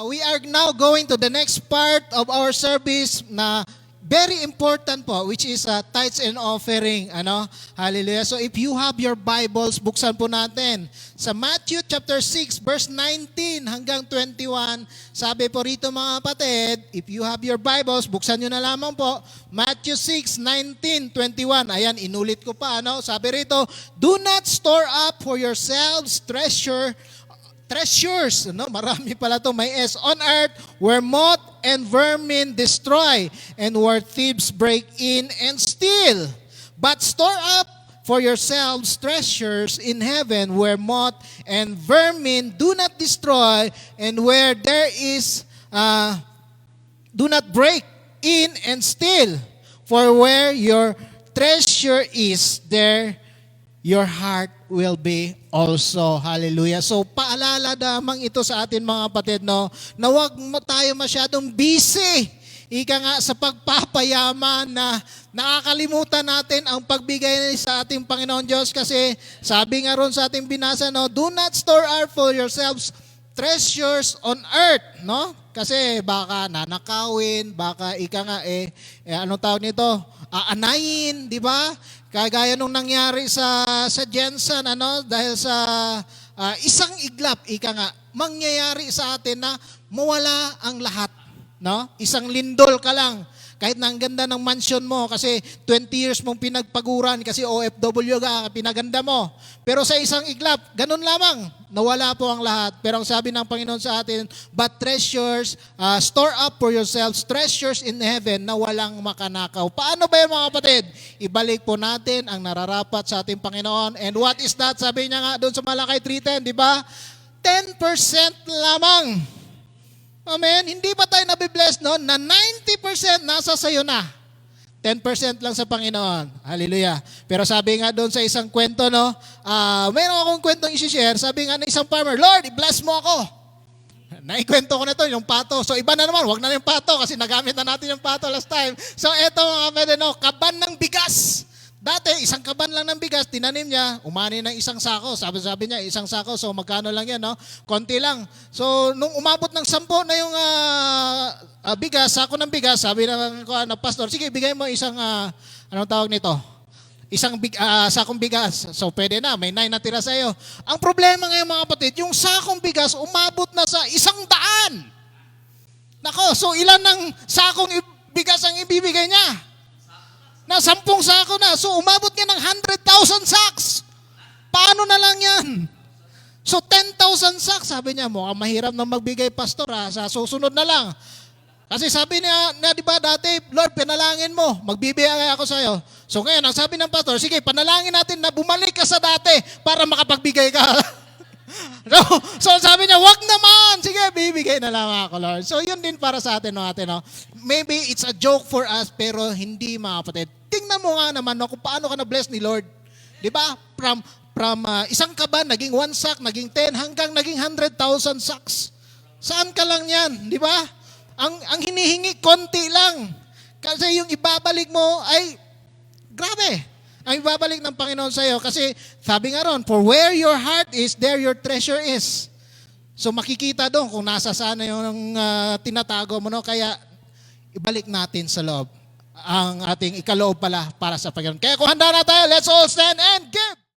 we are now going to the next part of our service na very important po, which is tithes and offering. Hallelujah. So if you have your Bibles, buksan po natin. Sa Matthew chapter 6, verse 19 hanggang 21, sabi po rito mga kapatid, if you have your Bibles, buksan nyo na lamang po. Matthew 6, 19, 21. Ayan, inulit ko pa. Sabi rito, do not store up for yourselves treasures, marami pala to, may S, on earth where moth and vermin destroy and where thieves break in and steal. But store up for yourselves treasures in heaven where moth and vermin do not destroy and where there is, do not break in and steal. For where your treasure is, there your heart will be also. Hallelujah. So paalala lamang ito sa atin mga kapatid, na huwag tayo masyadong busy. Ika nga sa pagpapayaman na nakakalimutan natin ang pagbigay sa ating Panginoon Diyos kasi sabi nga ron sa ating binasa, do not store up for yourselves treasures on earth, Kasi baka nanakawin, baka ika nga anong tawag nito? Aanayin, di ba? Kagaya nung nangyari sa Jensen, dahil sa isang iglap, ika nga, mangyayari sa atin na mawala ang lahat. Isang lindol ka lang. Kahit na ang ganda ng mansion mo kasi 20 years mong pinagpaguran kasi OFW ka, pinaganda mo. Pero sa isang iglap, ganun lamang, nawala po ang lahat. Pero ang sabi ng Panginoon sa atin, but treasures, store up for yourselves treasures in heaven na walang makanakaw. Paano ba yung mga kapatid? Ibalik po natin ang nararapat sa ating Panginoon. And what is that? Sabi niya nga doon sa Malakay 3:10, di ba? 10% lamang. Amen? Hindi ba tayo nabibless noon na 90% nasa sayo na? 10% lang sa Panginoon. Hallelujah. Pero sabi nga doon sa isang kwento, mayroon akong kwentong isi-share. Sabi nga ng isang farmer, Lord, i-bless mo ako. Naikwento ko na ito, yung pato. So iba na naman, wag na yung pato kasi nagamit na natin yung pato last time. So eto mga kapatid, kaban ng bigas. Dati, isang kaban lang ng bigas, tinanim niya, umani ng isang sako. Sabi niya, isang sako, so magkano lang yan, Konti lang. So, nung umabot ng 10 na yung bigas, sako ng bigas, sabi ng pastor, sige, bigay mo isang, anong tawag nito? Isang sakong bigas. So, pwede na, may 9 na tira sa iyo. Ang problema ngayon mga kapatid, yung sakong bigas, umabot na sa 100. Nako, so ilan ng sakong bigas ang ibibigay niya? Na 10 sako na. So, umabot niya ng 100,000 sacks. Paano na lang yan? So, 10,000 sacks. Sabi niya, mukhang mahirap na magbigay, pastor. Sa susunod na lang. Kasi sabi niya, di ba dati, Lord, panalangin mo. Magbibigay ako sa iyo. So, ngayon, ang sabi ng pastor, sige, panalangin natin na bumalik ka sa dati para makapagbigay ka. So sabi niya, wag naman. Sige, bibigay na lang ako, Lord. So yun din para sa atin, Maybe it's a joke for us, pero hindi, mga kapatid. Tingnan mo nga naman, kung paano ka na-bless ni Lord. Di ba? From isang kaban, naging 1 sack, naging 10, hanggang naging 100,000 sacks. Saan ka lang yan? Di ba? Ang hinihingi, konti lang. Kasi yung ibabalik mo ay, grabe. Ang ibabalik ng Panginoon sa iyo. Kasi sabi nga ron, for where your heart is, there your treasure is. So makikita doon kung nasa sana yung tinatago mo. Kaya ibalik natin sa loob ang ating ikaloob pala para sa Panginoon. Kaya kung handa na tayo, let's all stand and give.